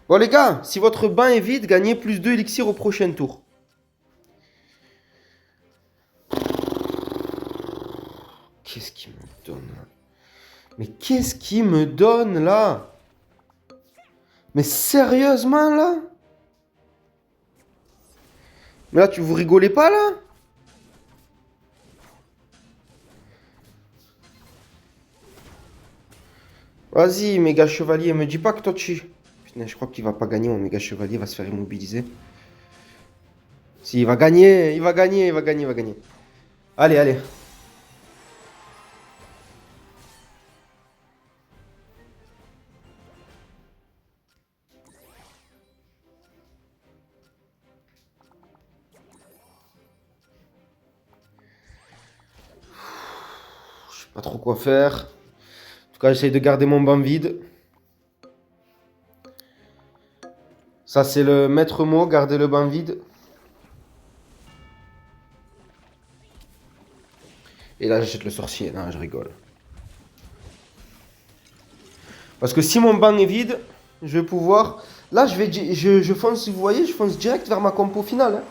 Bon les gars, si votre banc est vide, gagnez plus 2 élixirs au prochain tour. Qu'est-ce qu'il me donne là? Mais qu'est-ce qu'il me donne là? Mais sérieusement là? Mais là, vous rigolez pas là? Vas-y, méga chevalier, me dis pas que toi tu... Putain, je crois qu'il va pas gagner, mon méga chevalier va se faire immobiliser. Si, il va gagner, il va gagner, il va gagner, il va gagner. Allez, allez. Je sais pas trop quoi faire. En tout cas, j'essaye de garder mon banc vide. Ça, c'est le maître mot, garder le banc vide. Et là, j'achète le sorcier. Non, je rigole. Parce que si mon banc est vide, je vais pouvoir... Là, je fonce, vous voyez, je fonce direct vers ma compo finale. Hein.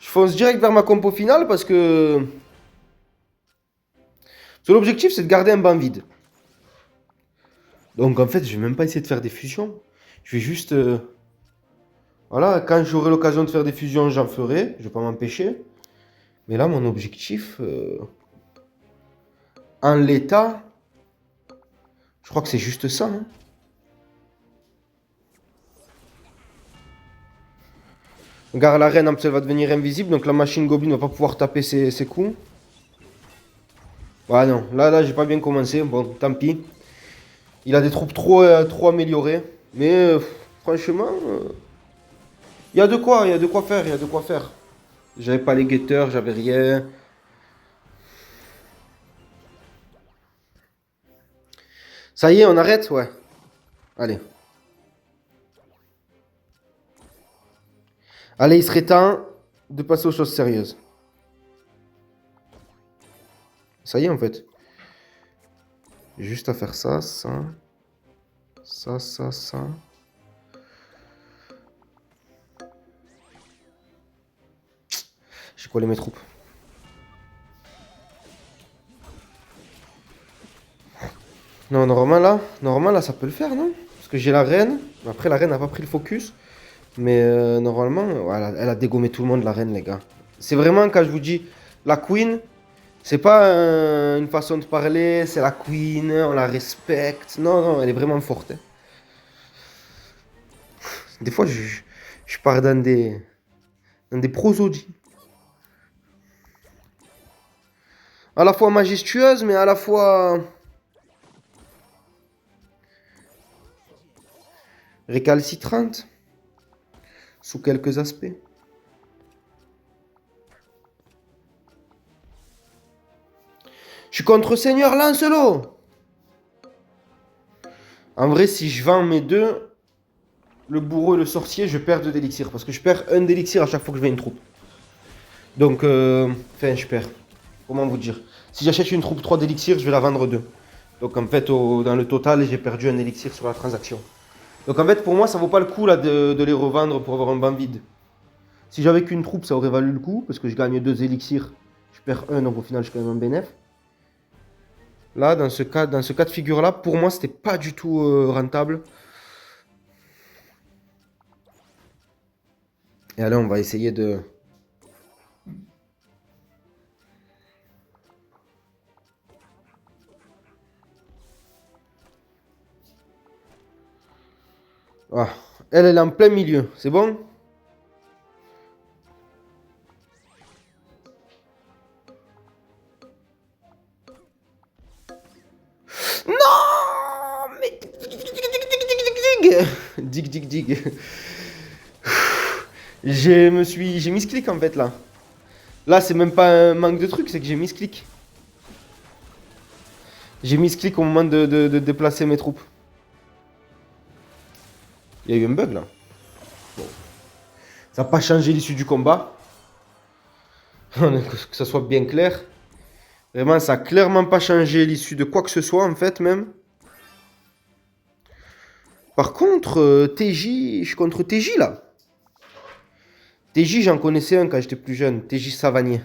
Je fonce direct vers ma compo finale parce que... l'objectif, c'est de garder un banc vide. Donc, en fait, je vais même pas essayer de faire des fusions. Je vais juste... Voilà, quand j'aurai l'occasion de faire des fusions, j'en ferai. Je vais pas m'empêcher. Mais là, mon objectif... En l'état... Je crois que c'est juste ça. Hein. Regarde, la reine, en plus, elle va devenir invisible. Donc la machine Goblin va pas pouvoir taper ses coups. Ouais, non. Là, j'ai pas bien commencé. Bon, tant pis. Il a des troupes trop améliorées. Mais franchement, il y a de quoi, il y a de quoi faire, il y a de quoi faire. J'avais pas les guetteurs, j'avais rien. Ça y est, on arrête, ouais. Allez. Allez, il serait temps de passer aux choses sérieuses. Ça y est, en fait. Juste à faire ça, ça. Ça. J'ai collé mes troupes. Non, normalement là, ça peut le faire, non? Parce que j'ai la reine. Après, la reine n'a pas pris le focus. Mais normalement, voilà, elle a dégommé tout le monde, la reine, les gars. C'est vraiment, quand je vous dis la queen, c'est pas une façon de parler, c'est la queen, on la respecte. Non, elle est vraiment forte. Hein. Des fois, je pars dans des prosodies. À la fois majestueuse, mais à la fois récalcitrante, sous quelques aspects. Je suis contre Seigneur Lancelot. En vrai, si je vends mes deux, le bourreau et le sorcier, je perds 2 d'élixir. Parce que je perds 1 d'élixir à chaque fois que je vais une troupe. Donc, enfin, je perds. Comment vous dire? Si j'achète une troupe 3 d'élixir, je vais la vendre 2. Donc, en fait, dans le total, j'ai perdu 1 élixir sur la transaction. Donc, en fait, pour moi, ça vaut pas le coup là, de les revendre pour avoir un banc vide. Si j'avais qu'une troupe, ça aurait valu le coup. Parce que je gagne 2 élixirs. Je perds 1, donc au final, je suis quand même un bénéf. Là, dans ce cas de figure-là, pour moi, c'était pas du tout rentable. Et allez, on va essayer de... Ah, elle est en plein milieu, c'est bon? Non! Mais... Dig. J'ai mis ce clic en fait là. Là, c'est même pas un manque de truc, c'est que j'ai mis ce clic. J'ai mis ce clic au moment de déplacer mes troupes. Il y a eu un bug là. Bon. Ça n'a pas changé l'issue du combat. Que ça soit bien clair. Vraiment, ça n'a clairement pas changé l'issue de quoi que ce soit en fait même. Par contre, TJ, je suis contre TJ là. TJ, j'en connaissais un quand j'étais plus jeune. TJ Savanier.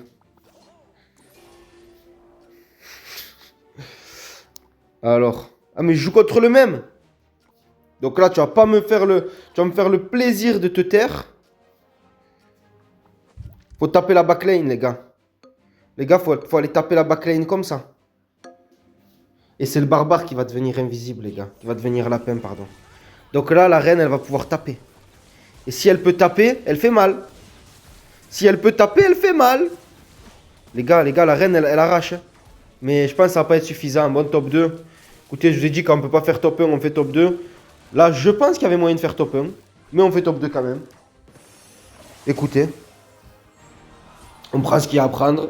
Alors. Ah, mais je joue contre le même. Donc là, tu vas pas me faire le. Tu vas me faire le plaisir de te taire. Faut taper la backlane, les gars. Les gars, faut aller taper la backlane comme ça. Et c'est le barbare qui va devenir invisible, les gars. Qui va devenir lapin, pardon. Donc là, la reine, elle va pouvoir taper. Et si elle peut taper, elle fait mal. Si elle peut taper, elle fait mal. Les gars, la reine, elle arrache. Hein. Mais je pense que ça va pas être suffisant. Bon, top 2. Écoutez, je vous ai dit qu'on peut pas faire top 1, on fait top 2. Là, je pense qu'il y avait moyen de faire top 1. Mais on fait top 2 quand même. Écoutez. On prend ce qu'il y a à prendre.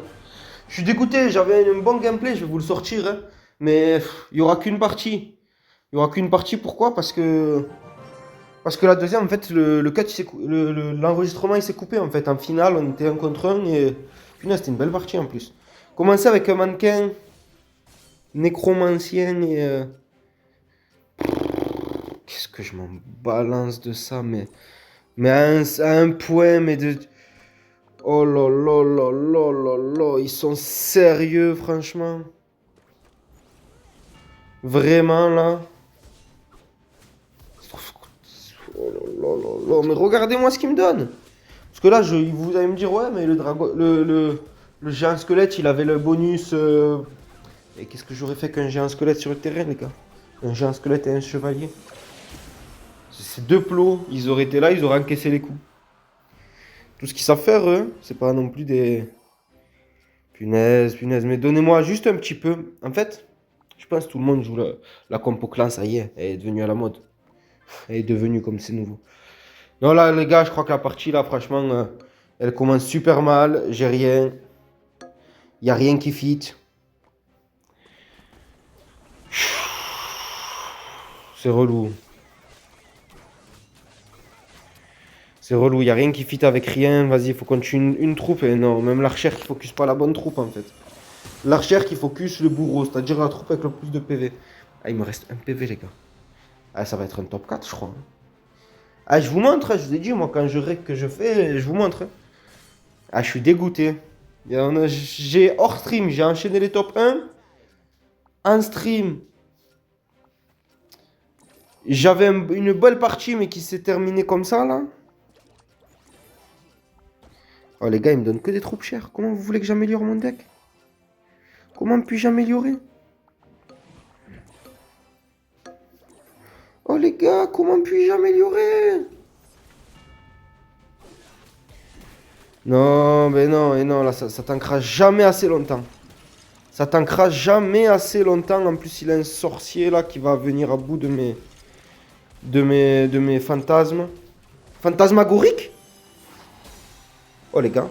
Je suis dégoûté, j'avais un bon gameplay, je vais vous le sortir. Hein. Mais il n'y aura qu'une partie. Il n'y aura qu'une partie, pourquoi? Parce que la deuxième, en fait, le cut, l'enregistrement, il s'est coupé, en fait. En finale, on était 1 contre 1 et... Punaise, c'était une belle partie, en plus. Commencer avec un mannequin nécromancien et... Qu'est-ce que je m'en balance de ça, mais à un point, mais de... Oh là là là là là là, ils sont sérieux, franchement. Vraiment, là. Oh là là là là, mais regardez-moi ce qu'il me donne. Parce que là, vous allez me dire, ouais, mais le dragon, le géant squelette, il avait le bonus. Et qu'est-ce que j'aurais fait qu'un géant squelette sur le terrain, les gars? Un géant squelette et un chevalier. Ces deux plots, ils auraient été là, ils auraient encaissé les coups. Tout ce qu'ils savent faire, eux, c'est pas non plus des... Punaise, punaise. Mais donnez-moi juste un petit peu. En fait, je pense que tout le monde joue la compo clan, ça y est. Elle est devenue à la mode. Elle est devenue comme c'est nouveau. Non, là, les gars, je crois que la partie, là, franchement, elle commence super mal. J'ai rien. Il n'y a rien qui fit. C'est relou. C'est relou, il n'y a rien qui fit avec rien. Vas-y, il faut qu'on tue une troupe. Et non, même l'archère qui focus pas la bonne troupe, en fait. L'archère qui focus le bourreau, c'est-à-dire la troupe avec le plus de PV. Ah, il me reste un PV, les gars. Ah, ça va être un top 4, je crois. Ah, je vous montre, hein, je vous ai dit, moi, quand je règle que je fais, je vous montre. Hein. Ah, je suis dégoûté. J'ai hors stream, j'ai enchaîné les top 1. En stream, j'avais une belle partie, mais qui s'est terminée comme ça, là. Oh, les gars, ils me donnent que des troupes chères. Comment vous voulez que j'améliore mon deck? Comment puis-je améliorer? Oh, les gars, comment puis-je améliorer? Non, mais non, et non, là, ça tankera jamais assez longtemps. Ça tankera jamais assez longtemps. En plus, il a un sorcier, là, qui va venir à bout de mes fantasmes. Fantasmagorique? Oh, les gars.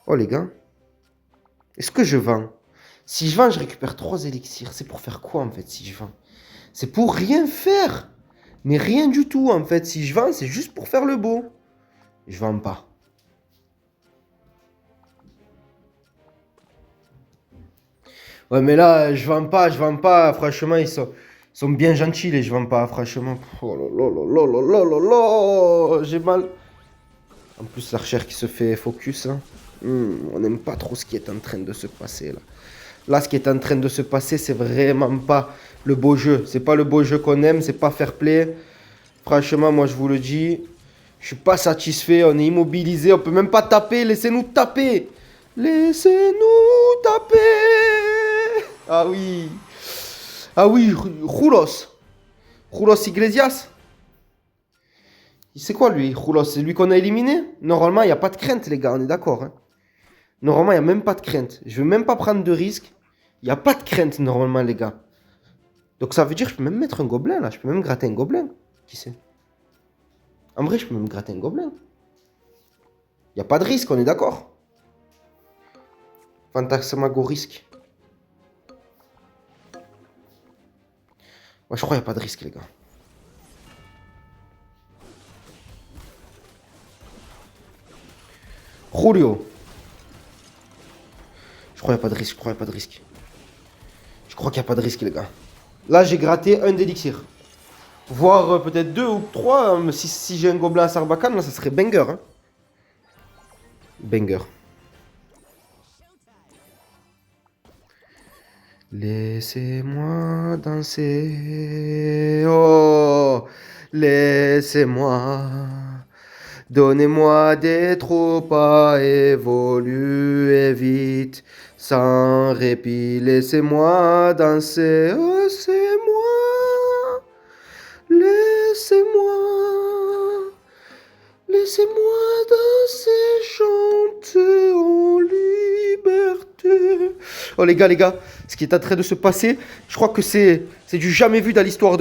Oh, les gars. Est-ce que je vends? Si je vends, je récupère 3 élixirs. C'est pour faire quoi, en fait, si je vends? C'est pour rien faire. Mais rien du tout, en fait. Si je vends, c'est juste pour faire le beau. Je vends pas. Ouais, mais là, je vends pas, je vends pas. Franchement, ils sont bien gentils, les je vends pas, franchement. Oh là là là là là là là là. J'ai mal. En plus, l'archère qui se fait focus. Hein. On n'aime pas trop ce qui est en train de se passer, là. Là, ce qui est en train de se passer, c'est vraiment pas le beau jeu. C'est pas le beau jeu qu'on aime, c'est pas fair play. Franchement, moi, je vous le dis. Je suis pas satisfait, on est immobilisé, on peut même pas taper, laissez-nous taper. Laissez-nous taper. Ah oui. Ah oui, Roulos. Roulos Iglesias. C'est quoi lui, Roulos? C'est lui qu'on a éliminé? Normalement, il n'y a pas de crainte, les gars, on est d'accord. Hein. Normalement, il n'y a même pas de crainte. Je veux même pas prendre de risques. Il n'y a pas de crainte, normalement, les gars. Donc ça veut dire que je peux même mettre un gobelin, là. Je peux même gratter un gobelin. Qui sait? En vrai, je peux même gratter un gobelin. Il n'y a pas de risque, on est d'accord. Fantasmagorisque. Ouais, je crois qu'il n'y a pas de risque, les gars. Julio. Je crois qu'il n'y a pas de risque, je crois qu'il n'y a pas de risque. crois qu'il n'y a pas de risque, les gars. Là, j'ai gratté un d'élixir. Voire peut-être 2 ou 3. Si j'ai un gobelin à Sarbacane, là, ça serait banger. Hein. Banger. Laissez-moi danser. Oh, laissez-moi. Donnez-moi des troupes à évoluer vite. Sans répit, laissez-moi danser. Oh, c'est moi. Laissez-moi. Laissez-moi danser, chanter en liberté. Oh les gars, ce qui est en train de se passer, je crois que c'est du jamais vu dans l'histoire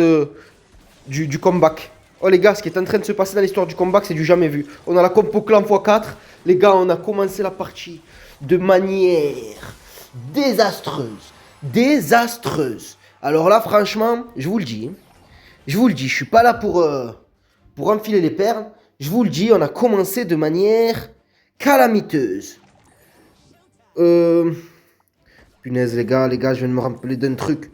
du comeback. Oh les gars, ce qui est en train de se passer dans l'histoire du comeback, c'est du jamais vu. On a la compo clan x4. Les gars, on a commencé la partie de manière désastreuse. Désastreuse. Alors là, franchement, je vous le dis. Je suis pas là pour enfiler les perles. Je vous le dis, on a commencé de manière calamiteuse. Punaise, les gars, je viens de me rappeler d'un truc.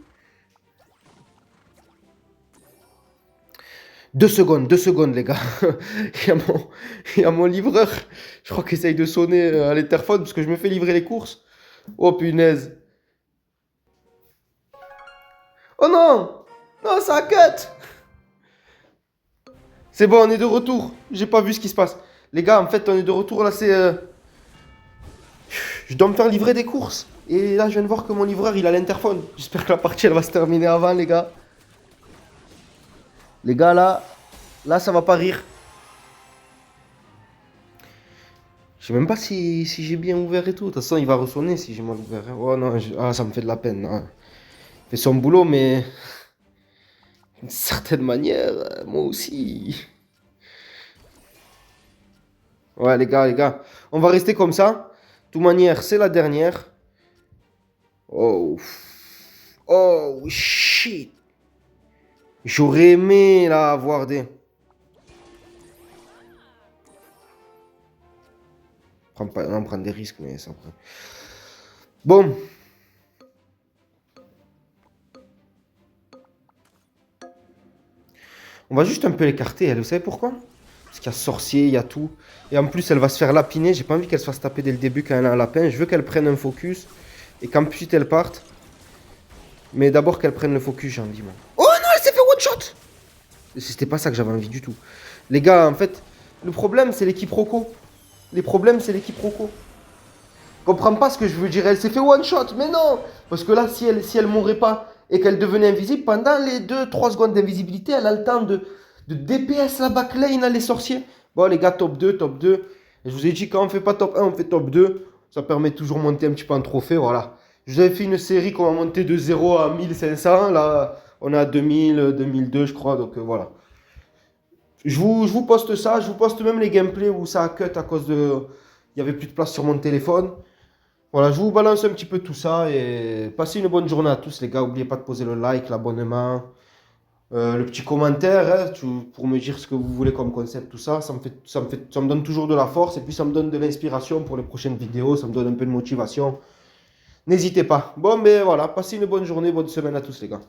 2 secondes, les gars. il y a mon livreur. Je crois qu'il essaye de sonner à l'interphone parce que je me fais livrer les courses. Oh, punaise. Oh non! Non, ça a cut! C'est bon, on est de retour. J'ai pas vu ce qui se passe. Les gars, en fait, on est de retour. Là, c'est... Je dois me faire livrer des courses. Et là, je viens de voir que mon livreur, il a l'interphone. J'espère que la partie, elle va se terminer avant, les gars. Les gars, là, ça va pas rire. Je sais même pas si j'ai bien ouvert et tout. De toute façon, il va ressonner si j'ai mal ouvert. Oh non, ça me fait de la peine. Hein. Il fait son boulot, mais... D'une certaine manière, moi aussi. Ouais, les gars. On va rester comme ça. De toute manière, c'est la dernière. Oh. Oh, shit. J'aurais aimé, là, avoir des... On prend des risques, mais ça... Bon. On va juste un peu l'écarter, elle. Vous savez pourquoi? Parce qu'il y a sorcier, il y a tout. Et en plus, elle va se faire lapiner. J'ai pas envie qu'elle se fasse taper dès le début quand elle a un lapin. Je veux qu'elle prenne un focus. Et qu'ensuite, elle parte. Mais d'abord qu'elle prenne le focus, j'ai envie, moi. Oh non, elle s'est fait one shot! C'était pas ça que j'avais envie du tout. Les gars, en fait, le problème, c'est l'équipe Roco. Les problèmes, c'est l'équipe Roco. Comprends pas ce que je veux dire. Elle s'est fait one shot, mais non! Parce que là, si elle mourrait pas et qu'elle devenait invisible, pendant les 2-3 secondes d'invisibilité, elle a le temps de DPS la backlane, là, les sorciers. Bon, les gars, top 2. Et je vous ai dit, quand on fait pas top 1, on fait top 2. Ça permet de toujours monter un petit peu en trophée, voilà. Je vous avais fait une série qu'on a monté de 0 à 1500. Là, on est à 2000, 2002, je crois. Donc, voilà. Je vous poste ça. Je vous poste même les gameplays où ça a cut à cause de... Il n'y avait plus de place sur mon téléphone. Voilà, je vous balance un petit peu tout ça et passez une bonne journée à tous les gars. N'oubliez pas de poser le like, l'abonnement, le petit commentaire hein, pour me dire ce que vous voulez comme concept, tout ça. Ça me donne toujours de la force et puis ça me donne de l'inspiration pour les prochaines vidéos. Ça me donne un peu de motivation. N'hésitez pas. Bon, mais voilà, passez une bonne journée, bonne semaine à tous les gars.